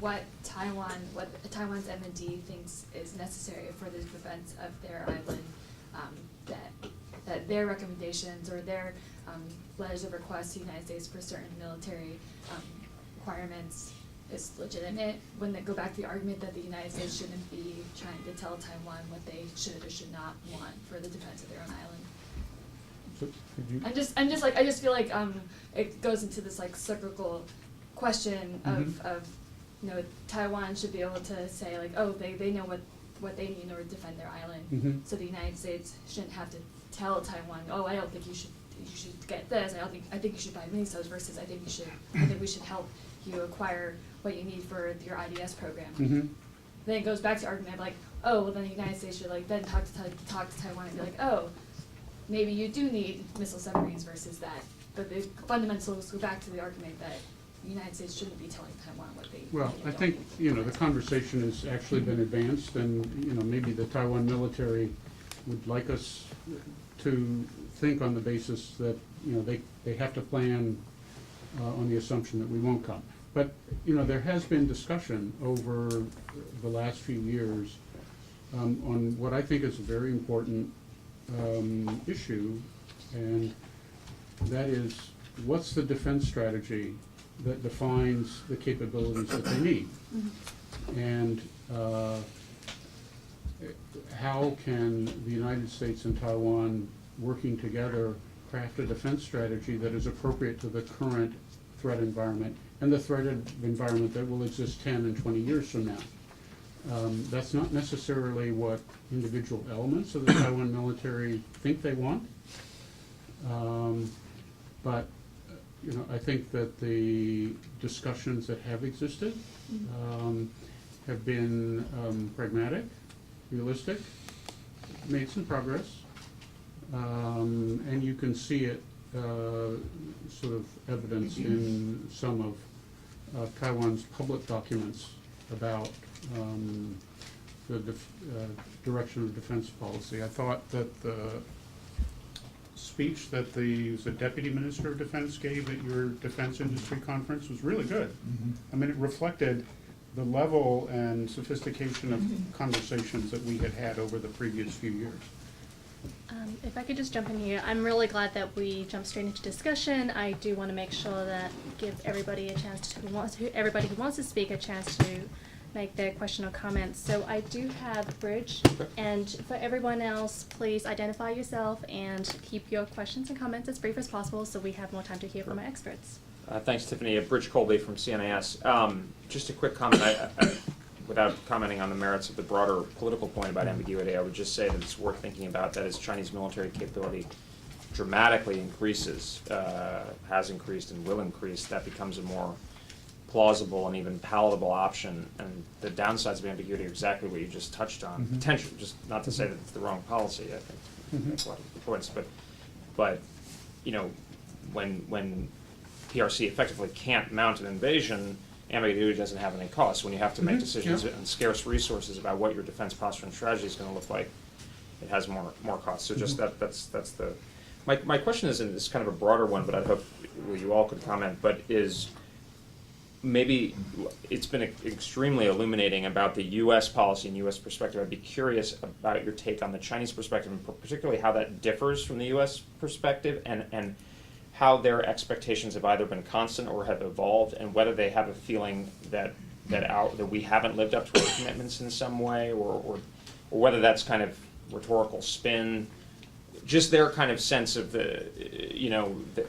what Taiwan's M&D thinks is necessary for the defense of their island, that their recommendations or their letters of request to the United States for certain military requirements is legitimate, when they go back to the argument that the United States shouldn't be trying to tell Taiwan what they should or should not want for the defense of their own island. So could you? I just feel like it goes into this like cyclical question of Taiwan should be able to say like, oh, they know what they need in order to defend their island. So the United States shouldn't have to tell Taiwan, oh, I don't think you should get this. I think you should buy misos versus I think we should help you acquire what you need for your IDS program. Then it goes back to argument of like, oh, well then the United States should like then talk to Taiwan and be like, oh, maybe you do need missile submarines versus that. But the fundamentals go back to the argument that the United States shouldn't be telling Taiwan what they Well, need and I don't think, need. the conversation has actually been advanced, and, maybe the Taiwan military would like us to think on the basis that, they have to plan on the assumption that we won't come. But, there has been discussion over the last few years on what I think is a very important issue, and that is, what's the defense strategy that defines the capabilities that they need? And how can the United States and Taiwan, working together, craft a defense strategy that is appropriate to the current threat environment and the threat environment that will exist 10 and 20 years from now? That's not necessarily what individual elements of the Taiwan military think they want, but I think that the discussions that have existed have been pragmatic, realistic, made some progress, and you can see it sort of evidenced in some of Taiwan's public documents about the direction of defense policy. I thought that the speech that the Deputy Minister of Defense gave at your defense industry conference was really good. I mean, it reflected the level and sophistication of conversations that we had had over the previous few years. If I could just jump in here, I'm really glad that we jumped straight into discussion. I do want to make sure that give everybody a chance everybody who wants to speak a chance to make their question or comments. So I do have Bridge, and for everyone else, please identify yourself and keep your questions and comments as brief as possible so we have more time to hear from our experts. Thanks, Tiffany. Bridge Colby from CNAS. Just a quick comment. Without commenting on the merits of the broader political point about ambiguity, I would just say that it's worth thinking about that as Chinese military capability dramatically increases, has increased and will increase, that becomes a more plausible and even palatable option. And the downsides of ambiguity are exactly what you just touched on. Potentially, just not to say that it's the wrong policy, I think makes a lot of points, but when PRC effectively can't mount an invasion, ambiguity doesn't have any cost. When you have to make decisions on scarce resources about what your defense posture and strategy is going to look like, it has more cost. So just that's the. My question is, and it's kind of a broader one, but I hope you all could comment. But is maybe it's been extremely illuminating about the U.S. policy and U.S. perspective. I'd be curious about your take on the Chinese perspective, and particularly how that differs from the U.S. perspective, and how their expectations have either been constant or have evolved, and whether they have a feeling that we haven't lived up to our commitments in some way, or whether that's kind of rhetorical spin. Just their kind of sense of the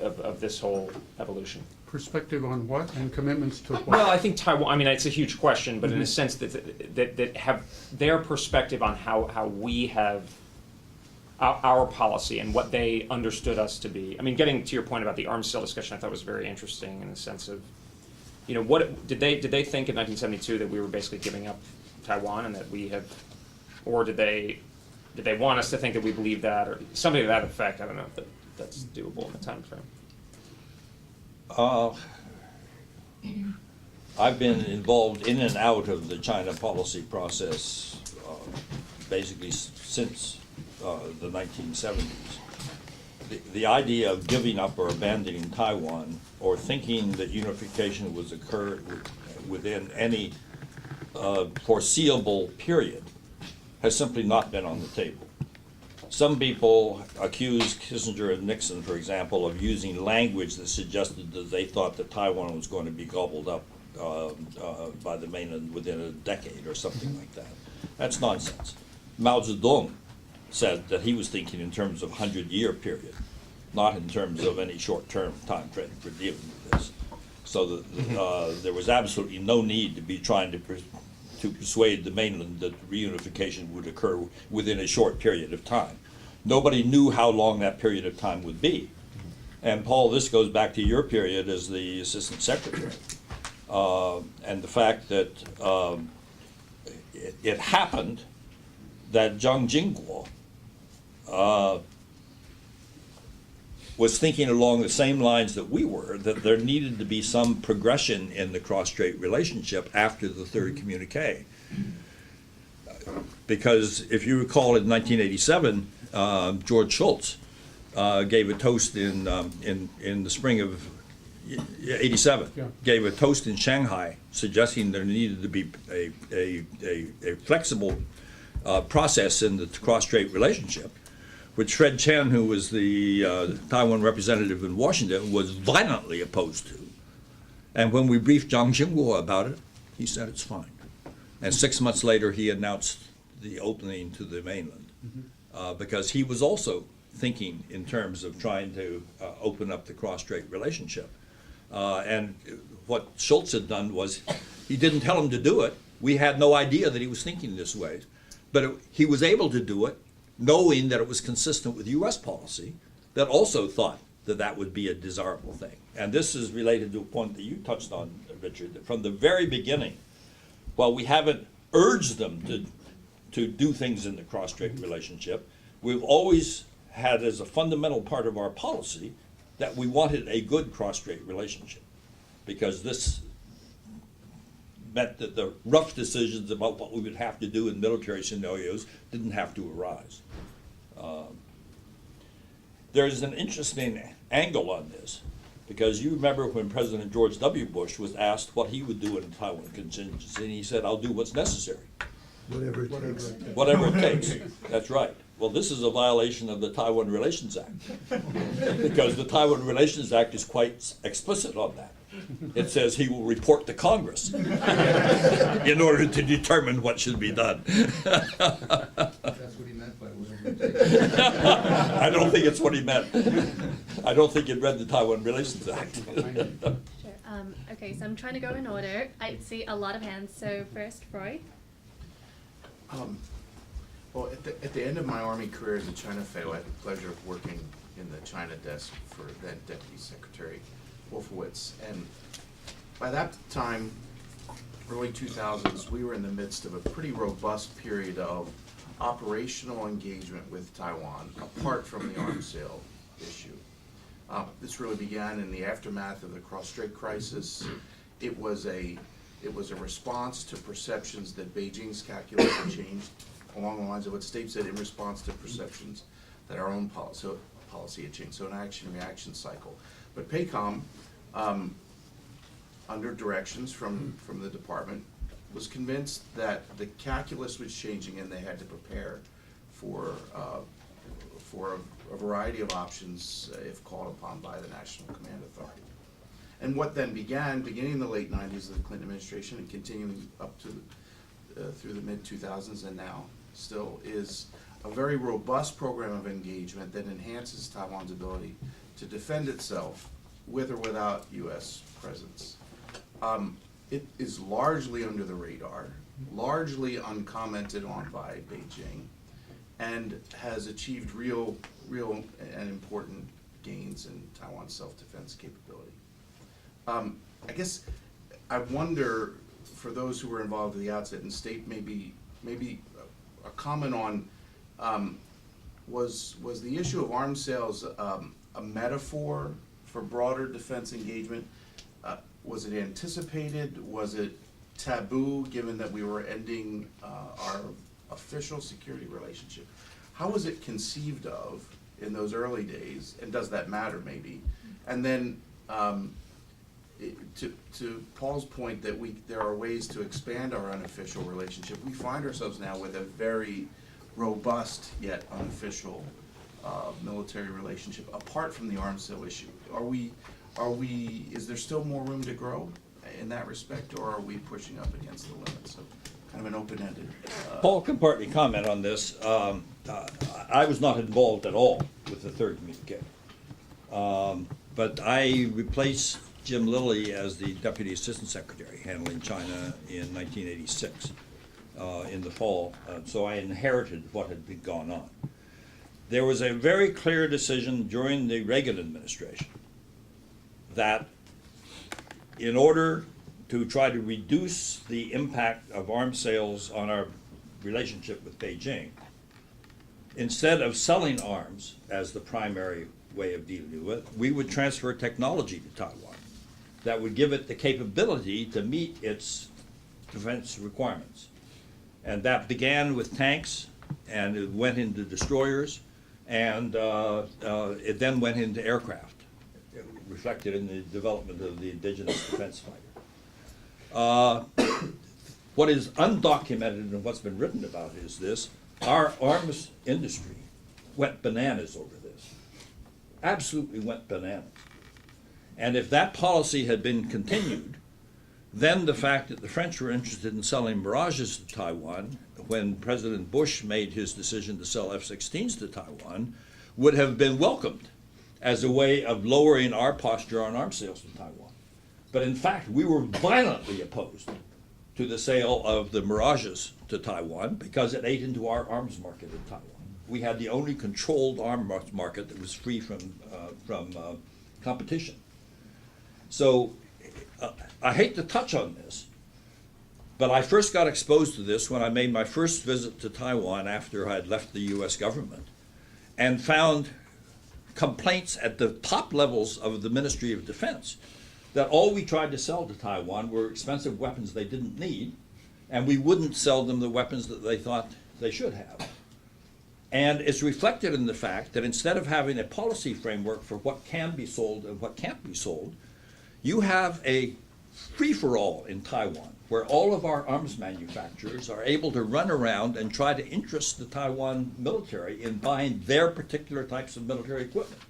of this whole evolution. Perspective on what and commitments to what? Well, I think Taiwan. I mean, it's a huge question, but in a sense that have their perspective on how we have our policy and what they understood us to be. I mean, getting to your point about the arms sale discussion, I thought was very interesting in the sense of, what did they think in 1972 that we were basically giving up Taiwan, and that we have, or did they want us to think that we believe that, or something to that effect? I don't know if that's doable in the time frame. I've been involved in and out of the China policy process basically since the 1970s. the idea of giving up or abandoning Taiwan or thinking that unification was occur within any foreseeable period has simply not been on the table. Some people accuse Kissinger and Nixon, for example, of using language that suggested that they thought that Taiwan was going to be gobbled up by the mainland within a decade or something like that. That's nonsense. Mao Zedong said that he was thinking in terms of 100-year period, not in terms of any short-term time frame for dealing with this. So that, there was absolutely no need to be trying to persuade the mainland that reunification would occur within a short period of time. Nobody knew how long that period of time would be. And Paul, this goes back to your period as the Assistant Secretary. And the fact that it happened that Jiang Jingguo was thinking along the same lines that we were, that there needed to be some progression in the cross-strait relationship after the third communique. Because if you recall in 1987, George Shultz gave a toast in the spring of 87, Yeah. gave a toast in Shanghai suggesting there needed to be a flexible process in the cross-strait relationship, which Fred Chen, who was the Taiwan representative in Washington, was violently opposed to. And when we briefed Jiang Jingguo about it, he said it's fine. And 6 months later, he announced the opening to the mainland, because he was also thinking in terms of trying to open up the cross-strait relationship. And what Schultz had done was, he didn't tell him to do it. We had no idea that he was thinking this way. But he was able to do it, knowing that it was consistent with U.S. policy, that also thought that that would be a desirable thing. And this is related to a point that you touched on, Richard, that from the very beginning, while we haven't urged them to do things in the cross-strait relationship, we've always had as a fundamental part of our policy that we wanted a good cross-strait relationship, because this meant that the rough decisions about what we would have to do in military scenarios didn't have to arise. There's an interesting angle on this, because you remember when President George W. Bush was asked what he would do in a Taiwan contingency, and he said, "I'll do what's necessary." Whatever it takes. Whatever it takes. That's right. Well, this is a violation of the Taiwan Relations Act, because the Taiwan Relations Act is quite explicit on that. It says he will report to Congress in order to determine what should be done. That's what he meant by whatever it takes. I don't think it's what he meant. I don't think he read the Taiwan Relations Act. Sure. Okay, so I'm trying to go in order. I see a lot of hands. So first, Roy. Well, at the end of my Army career as a China Fellow, I had the pleasure of working in the China desk for then Deputy Secretary Wolfowitz. And by that time, early 2000s, we were in the midst of a pretty robust period of operational engagement with Taiwan, apart from the arms sale issue. This really began in the aftermath of the cross-strait crisis. It was a response to perceptions that Beijing's calculus had changed along the lines of what Steve said, in response to perceptions that our own policy had changed. So an action-reaction cycle. But PACOM, under directions from the department, was convinced that the calculus was changing and they had to prepare for a variety of options if called upon by the National Command Authority. And what then beginning in the late 90s of the Clinton administration and continuing up to through the mid-2000s and now still, is a very robust program of engagement that enhances Taiwan's ability to defend itself with or without U.S. presence. It is largely under the radar, largely uncommented on by Beijing, and has achieved real and important gains in Taiwan's self-defense capability. I guess I wonder, for those who were involved at the outset, and State maybe a comment on, was the issue of arms sales a metaphor for broader defense engagement? Was it anticipated? Was it taboo, given that we were ending our official security relationship? How was it conceived of in those early days, and does that matter maybe? And then, to Paul's point that there are ways to expand our unofficial relationship, we find ourselves now with a very robust yet unofficial military relationship, apart from the arms sale issue. Is there still more room to grow in that respect, or are we pushing up against the limit? So kind of an open-ended. Paul can partly comment on this. I was not involved at all with the third communique. But I replaced Jim Lilly as the Deputy Assistant Secretary handling China in 1986 in the fall. So I inherited what had been gone on. There was a very clear decision during the Reagan administration that in order to try to reduce the impact of arms sales on our relationship with Beijing, instead of selling arms as the primary way of dealing with it, we would transfer technology to Taiwan that would give it the capability to meet its defense requirements. And that began with tanks, and it went into destroyers, and it then went into aircraft, reflected in the development of the indigenous defense fighter. What is undocumented and what's been written about is this: our arms industry went bananas over this, absolutely went bananas. And if that policy had been continued, then the fact that the French were interested in selling Mirages to Taiwan when President Bush made his decision to sell F-16s to Taiwan would have been welcomed as a way of lowering our posture on arms sales to Taiwan. But in fact, we were violently opposed to the sale of the Mirages to Taiwan because it ate into our arms market in Taiwan. We had the only controlled arms market that was free from competition. So I hate to touch on this, but I first got exposed to this when I made my first visit to Taiwan after I had left the US government, and found complaints at the top levels of the Ministry of Defense that all we tried to sell to Taiwan were expensive weapons they didn't need, and we wouldn't sell them the weapons that they thought they should have. And it's reflected in the fact that instead of having a policy framework for what can be sold and what can't be sold, you have a free-for-all in Taiwan, where all of our arms manufacturers are able to run around and try to interest the Taiwan military in buying their particular types of military equipment.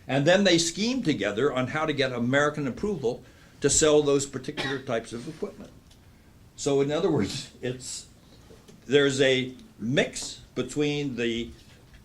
And then they scheme together on how to get American approval to sell those particular types of equipment. So in other words, there's a mix between the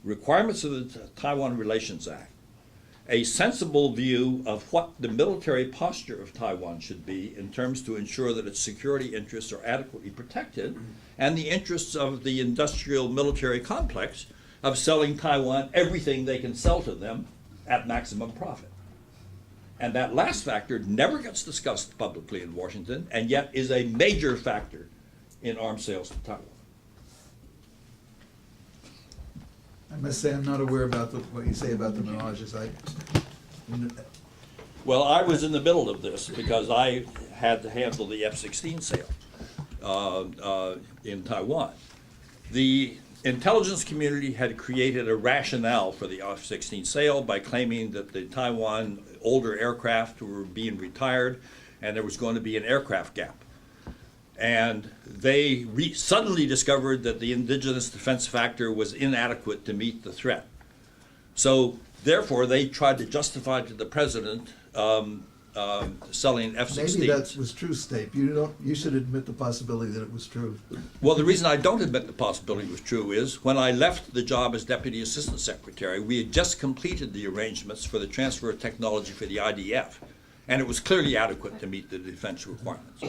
requirements of the Taiwan Relations Act, a sensible view of what the military posture of Taiwan should be in terms to ensure that its security interests are adequately protected, and the interests of the industrial military complex of selling Taiwan everything they can sell to them at maximum profit. And that last factor never gets discussed publicly in Washington, and yet is a major factor in arms sales to Taiwan. I must say, I'm not aware about what you say about the Mirages. Well, I was in the middle of this because I had to handle the F-16 sale in Taiwan. The intelligence community had created a rationale for the F-16 sale by claiming that the Taiwan older aircraft were being retired and there was going to be an aircraft gap. And they suddenly discovered that the indigenous defense factor was inadequate to meet the threat. So therefore, they tried to justify to the president selling F-16s. Maybe that was true, Stape. You should admit the possibility that it was true. Well, the reason I don't admit the possibility was true is when I left the job as Deputy Assistant Secretary, we had just completed the arrangements for the transfer of technology for the IDF, and it was clearly adequate to meet the defense requirements.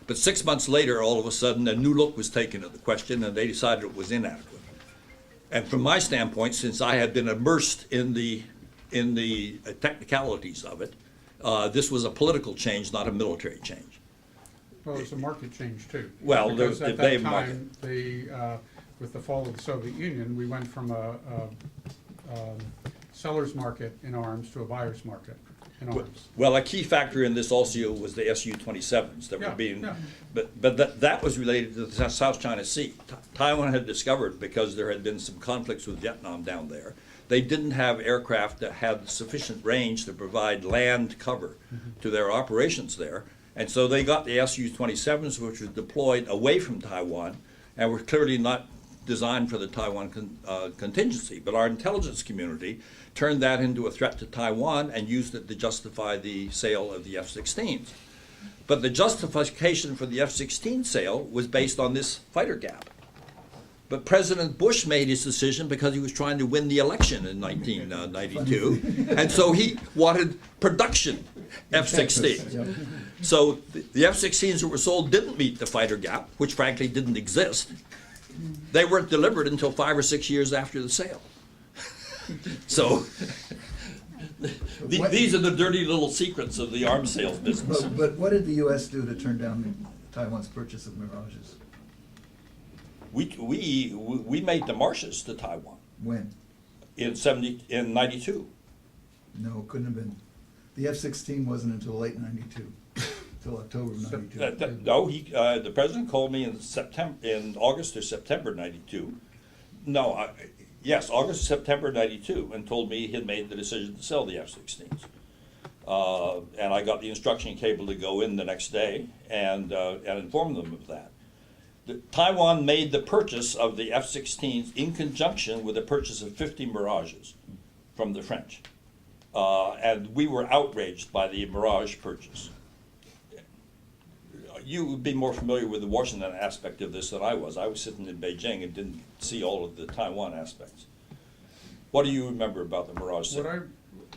But 6 months later, all of a sudden, a new look was taken at the question, and they decided it was inadequate. And from my standpoint, since I had been immersed in the technicalities of it, this was a political change, not a military change. Well, it's a market change too. Well, Because the at Bay that market. time, with the fall of the Soviet Union, we went from a seller's market in arms to a buyer's market in arms. Well, a key factor in this also was the Su-27s that were Yeah, being, yeah. but that was related to the South China Sea. Taiwan had discovered, because there had been some conflicts with Vietnam down there, they didn't have aircraft that had sufficient range to provide land cover to their operations there. And so they got the Su-27s, which were deployed away from Taiwan and were clearly not designed for the Taiwan contingency. But our intelligence community turned that into a threat to Taiwan and used it to justify the sale of the F-16s. But the justification for the F-16 sale was based on this fighter gap. But President Bush made his decision because he was trying to win the election in 1992, and so he wanted production F-16. So the F-16s that were sold didn't meet the fighter gap, which frankly didn't exist. They weren't delivered until 5 or 6 years after the sale. So these are the dirty little secrets of the arms sales business. But what did the US do to turn down Taiwan's purchase of Mirages? We made demarches to Taiwan When? in 92. No, couldn't have been. The F-16 wasn't until late '92, till October of '92. No, the president called me in August or September '92. No, yes, August or September '92, and told me he had made the decision to sell the F-16s. And I got the instruction cable to go in the next day and inform them of that. Taiwan made the purchase of the F-16s in conjunction with the purchase of 50 Mirages from the French. And we were outraged by the Mirage purchase. You would be more familiar with the Washington aspect of this than I was. I was sitting in Beijing and didn't see all of the Taiwan aspects. What do you remember about the Mirage sale?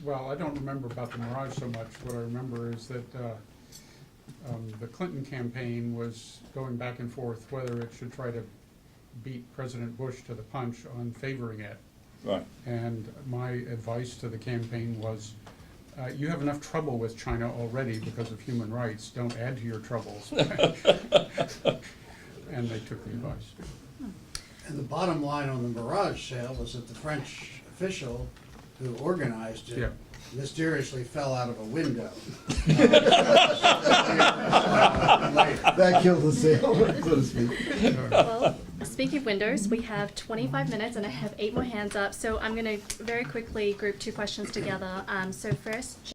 Well, I don't remember about the Mirage so much. What I remember is that the Clinton campaign was going back and forth whether it should try to beat President Bush to the punch on favoring it. Right. And my advice to the campaign was, you have enough trouble with China already because of human rights. Don't add to your troubles. And they took the advice. And the bottom line on the Mirage sale was that the French official who organized it Yeah. mysteriously fell out of a window. That killed the sale, so to speak. Well, speaking of windows, we have 25 minutes and I have 8 more hands up. So I'm going to very quickly group 2 questions together. So first,